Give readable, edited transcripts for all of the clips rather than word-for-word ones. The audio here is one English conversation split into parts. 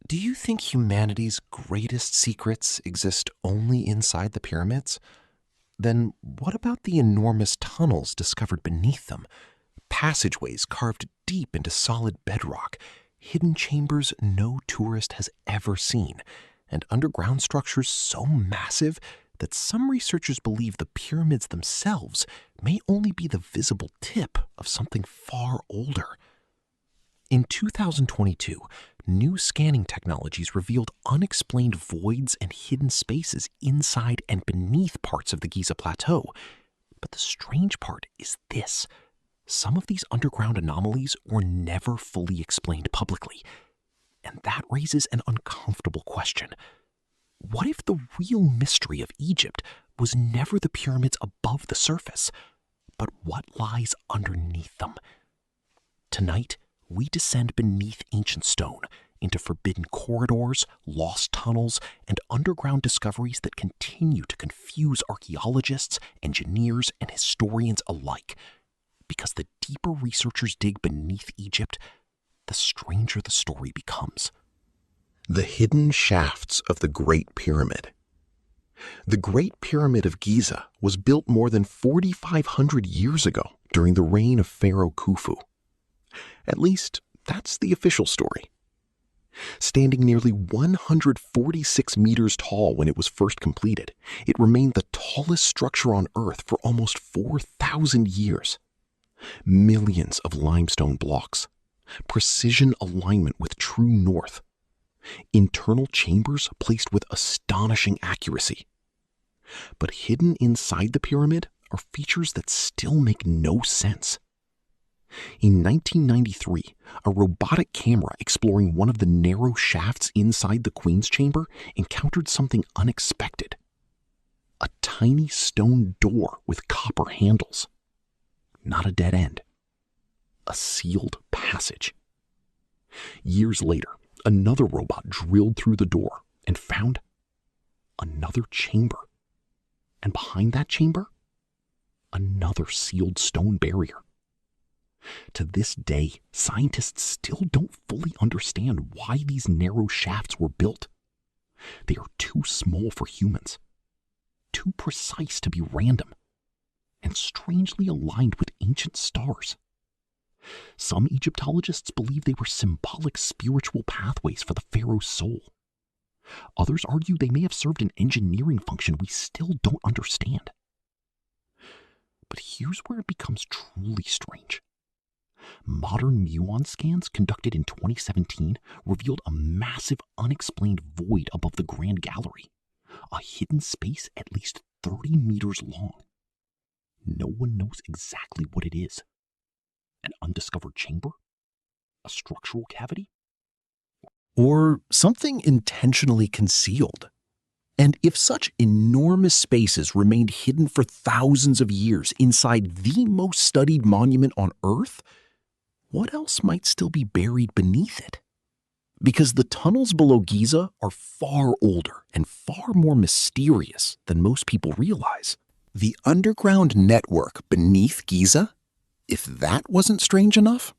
Do you think humanity's greatest secrets exist only inside the pyramids? Then what about the enormous tunnels discovered beneath them? Passageways carved deep into solid bedrock, hidden chambers no tourist has ever seen, and underground structures so massive that some researchers believe the pyramids themselves may only be the visible tip of something far older. In 2022, new scanning technologies revealed unexplained voids and hidden spaces inside and beneath parts of the Giza Plateau. But the strange part is this. Some of these underground anomalies were never fully explained publicly. And that raises an uncomfortable question. What if the real mystery of Egypt was never the pyramids above the surface, but what lies underneath them? Tonight, we descend beneath ancient stone into forbidden corridors, lost tunnels, and underground discoveries that continue to confuse archaeologists, engineers, and historians alike. Because the deeper researchers dig beneath Egypt, the stranger the story becomes. The hidden shafts of the Great Pyramid. The Great Pyramid of Giza was built more than 4,500 years ago during the reign of Pharaoh Khufu. At least, that's the official story. Standing nearly 146 meters tall when it was first completed, it remained the tallest structure on Earth for almost 4,000 years. Millions of limestone blocks, precision alignment with true north, internal chambers placed with astonishing accuracy. But hidden inside the pyramid are features that still make no sense. In 1993, a robotic camera exploring one of the narrow shafts inside the Queen's Chamber encountered something unexpected. A tiny stone door with copper handles. Not a dead end. A sealed passage. Years later, another robot drilled through the door and found another chamber. And behind that chamber, another sealed stone barrier. To this day, scientists still don't fully understand why these narrow shafts were built. They are too small for humans, too precise to be random, and strangely aligned with ancient stars. Some Egyptologists believe they were symbolic spiritual pathways for the pharaoh's soul. Others argue they may have served an engineering function we still don't understand. But here's where it becomes truly strange. Modern muon scans conducted in 2017 revealed a massive unexplained void above the Grand Gallery, a hidden space at least 30 meters long. No one knows exactly what it is. An undiscovered chamber? A structural cavity? Or something intentionally concealed? And if such enormous spaces remained hidden for thousands of years inside the most studied monument on Earth, what else might still be buried beneath it? Because the tunnels below Giza are far older and far more mysterious than most people realize. The underground network beneath Giza, if that wasn't strange enough,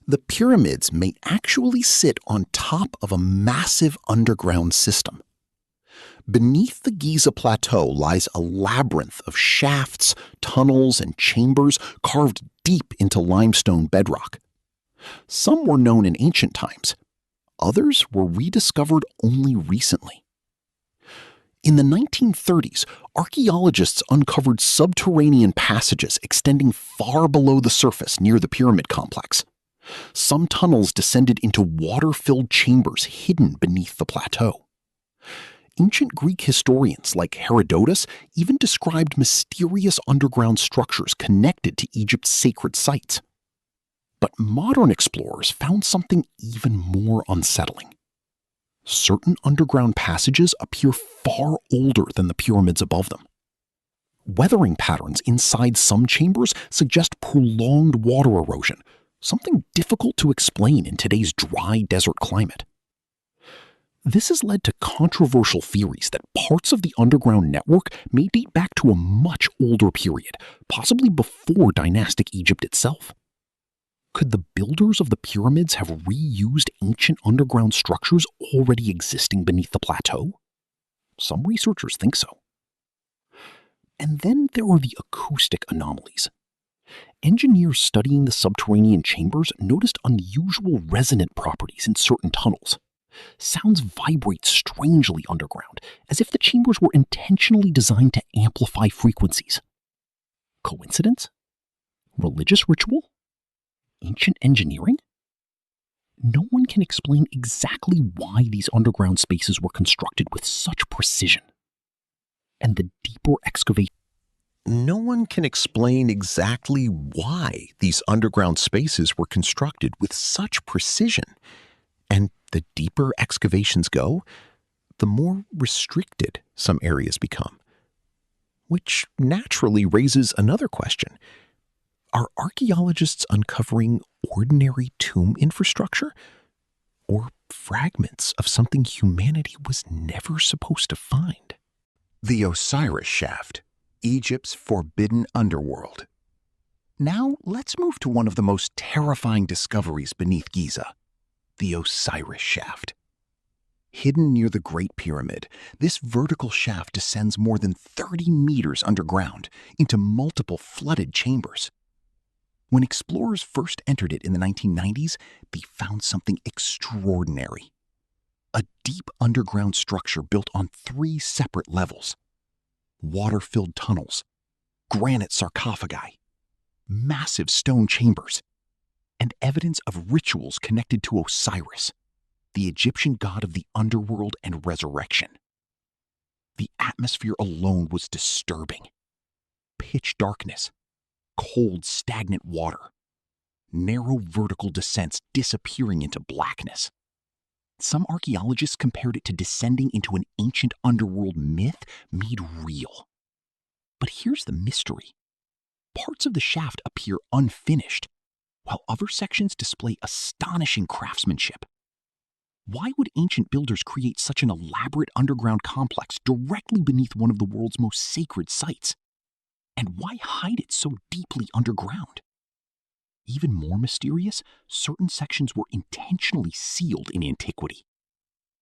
the pyramids may actually sit on top of a massive underground system. Beneath the Giza Plateau lies a labyrinth of shafts, tunnels, and chambers carved deep into limestone bedrock. Some were known in ancient times. Others were rediscovered only recently. In the 1930s, archaeologists uncovered subterranean passages extending far below the surface near the pyramid complex. Some tunnels descended into water-filled chambers hidden beneath the plateau. Ancient Greek historians like Herodotus even described mysterious underground structures connected to Egypt's sacred sites. But modern explorers found something even more unsettling. Certain underground passages appear far older than the pyramids above them. Weathering patterns inside some chambers suggest prolonged water erosion, something difficult to explain in today's dry desert climate. This has led to controversial theories that parts of the underground network may date back to a much older period, possibly before dynastic Egypt itself. Could the builders of the pyramids have reused ancient underground structures already existing beneath the plateau? Some researchers think so. And then there are the acoustic anomalies. Engineers studying the subterranean chambers noticed unusual resonant properties in certain tunnels. Sounds vibrate strangely underground, as if the chambers were intentionally designed to amplify frequencies. Coincidence? Religious ritual? Ancient engineering? No one can explain exactly why these underground spaces were constructed with such precision. And the deeper excavation. No one can explain exactly why these underground spaces were constructed with such precision. And the deeper excavations go, the more restricted some areas become. Which naturally raises another question. Are archaeologists uncovering ordinary tomb infrastructure? Or fragments of something humanity was never supposed to find? The Osiris Shaft, Egypt's forbidden underworld. Now let's move to one of the most terrifying discoveries beneath Giza, the Osiris Shaft. Hidden near the Great Pyramid, this vertical shaft descends more than 30 meters underground into multiple flooded chambers. When explorers first entered it in the 1990s, they found something extraordinary. A deep underground structure built on 3 separate levels. Water-filled tunnels, granite sarcophagi, massive stone chambers, and evidence of rituals connected to Osiris, the Egyptian god of the underworld and resurrection. The atmosphere alone was disturbing. Pitch darkness, cold, stagnant water, narrow vertical descents disappearing into blackness. Some archaeologists compared it to descending into an ancient underworld myth made real. But here's the mystery. Parts of the shaft appear unfinished, while other sections display astonishing craftsmanship. Why would ancient builders create such an elaborate underground complex directly beneath one of the world's most sacred sites? And why hide it so deeply underground? Even more mysterious, certain sections were intentionally sealed in antiquity.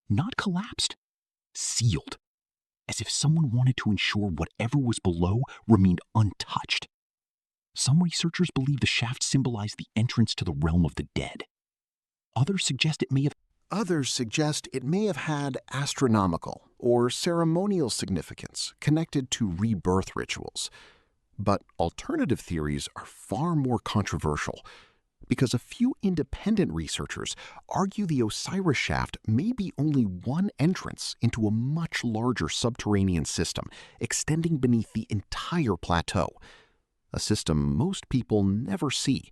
Not collapsed, sealed, as if someone wanted to ensure whatever was below remained untouched. Some researchers believe the shaft symbolized the entrance to the realm of the dead. Others suggest it may have had astronomical or ceremonial significance connected to rebirth rituals. But alternative theories are far more controversial, because a few independent researchers argue the Osiris Shaft may be only one entrance into a much larger subterranean system extending beneath the entire plateau, a system most people never see,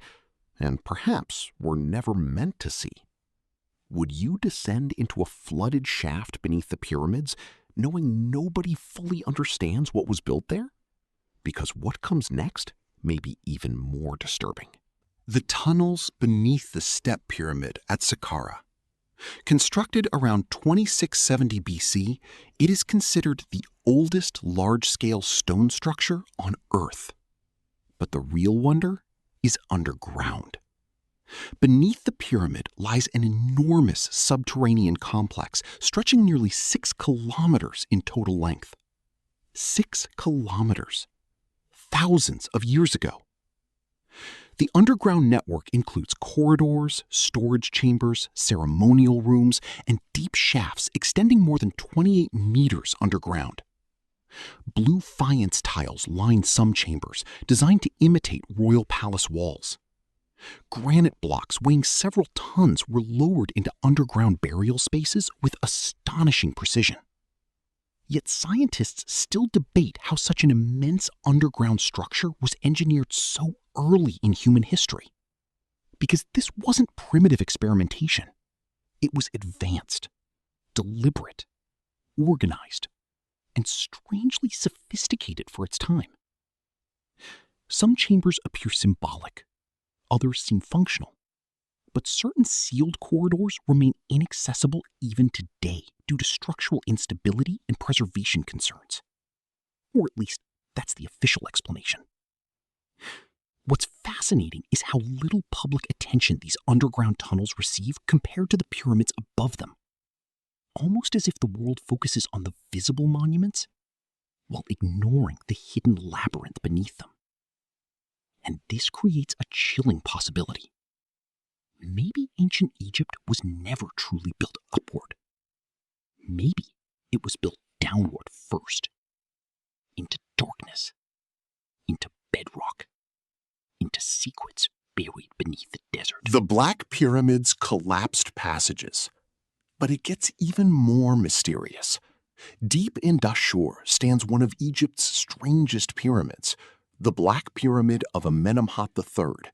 and perhaps were never meant to see. Would you descend into a flooded shaft beneath the pyramids, knowing nobody fully understands what was built there? Because what comes next may be even more disturbing. The tunnels beneath the Step Pyramid at Saqqara. Constructed around 2670 BC, it is considered the oldest large-scale stone structure on Earth. But the real wonder is underground. Beneath the pyramid lies an enormous subterranean complex stretching nearly 6 kilometers in total length. 6 kilometers. Thousands of years ago. The underground network includes corridors, storage chambers, ceremonial rooms, and deep shafts extending more than 28 meters underground. Blue faience tiles line some chambers, designed to imitate royal palace walls. Granite blocks weighing several tons were lowered into underground burial spaces with astonishing precision. Yet scientists still debate how such an immense underground structure was engineered so early in human history. Because this wasn't primitive experimentation. It was advanced, deliberate, organized, and strangely sophisticated for its time. Some chambers appear symbolic, others seem functional. But certain sealed corridors remain inaccessible even today due to structural instability and preservation concerns. Or at least, that's the official explanation. What's fascinating is how little public attention these underground tunnels receive compared to the pyramids above them. Almost as if the world focuses on the visible monuments while ignoring the hidden labyrinth beneath them. And this creates a chilling possibility. Maybe ancient Egypt was never truly built upward. Maybe it was built downward first, into darkness, into bedrock, into secrets buried beneath the desert. The Black Pyramid's collapsed passages. But it gets even more mysterious. Deep in Dashur stands one of Egypt's strangest pyramids, the Black Pyramid of Amenemhat III.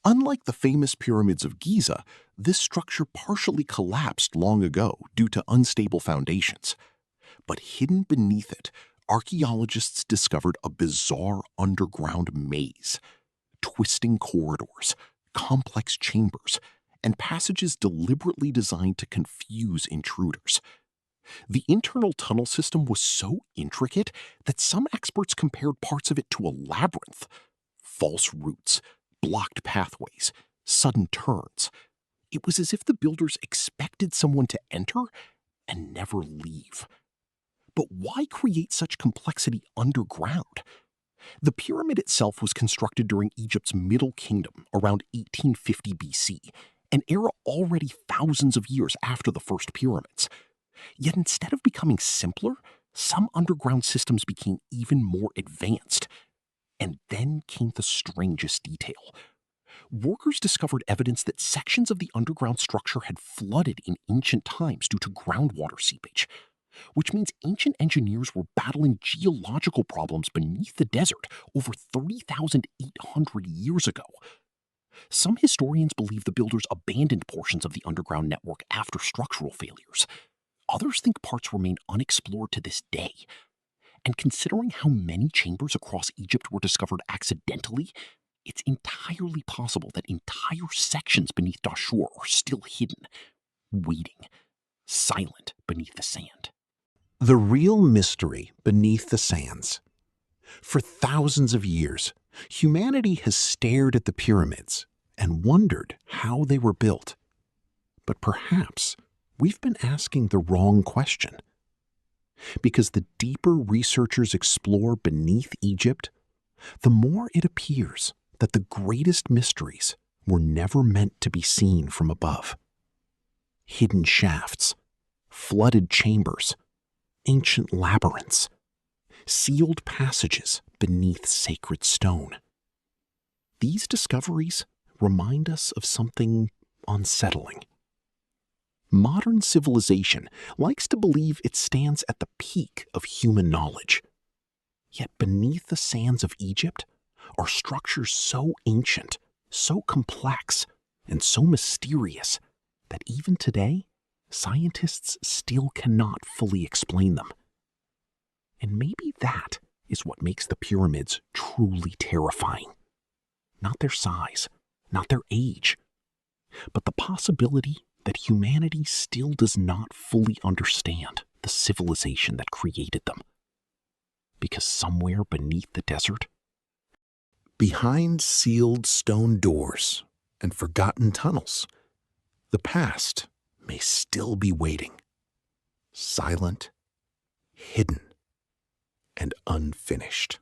Unlike the famous pyramids of Giza, this structure partially collapsed long ago due to unstable foundations. But hidden beneath it, archaeologists discovered a bizarre underground maze. Twisting corridors, complex chambers, and passages deliberately designed to confuse intruders. The internal tunnel system was so intricate that some experts compared parts of it to a labyrinth. False routes, blocked pathways, sudden turns. It was as if the builders expected someone to enter and never leave. But why create such complexity underground? The pyramid itself was constructed during Egypt's Middle Kingdom around 1850 BC, an era already thousands of years after the first pyramids. Yet instead of becoming simpler, some underground systems became even more advanced. And then came the strangest detail. Workers discovered evidence that sections of the underground structure had flooded in ancient times due to groundwater seepage, which means ancient engineers were battling geological problems beneath the desert over 3,800 years ago. Some historians believe the builders abandoned portions of the underground network after structural failures. Others think parts remain unexplored to this day. And considering how many chambers across Egypt were discovered accidentally, it's entirely possible that entire sections beneath Dashur are still hidden, waiting, silent beneath the sand. The real mystery beneath the sands. For thousands of years, humanity has stared at the pyramids and wondered how they were built. But perhaps we've been asking the wrong question. Because the deeper researchers explore beneath Egypt, the more it appears that the greatest mysteries were never meant to be seen from above. Hidden shafts, flooded chambers, ancient labyrinths, sealed passages beneath sacred stone. These discoveries remind us of something unsettling. Modern civilization likes to believe it stands at the peak of human knowledge. Yet beneath the sands of Egypt are structures so ancient, so complex, and so mysterious that even today, scientists still cannot fully explain them. And maybe that is what makes the pyramids truly terrifying. Not their size, not their age, but the possibility that humanity still does not fully understand the civilization that created them. Because somewhere beneath the desert, behind sealed stone doors and forgotten tunnels, the past may still be waiting, silent, hidden, and unfinished.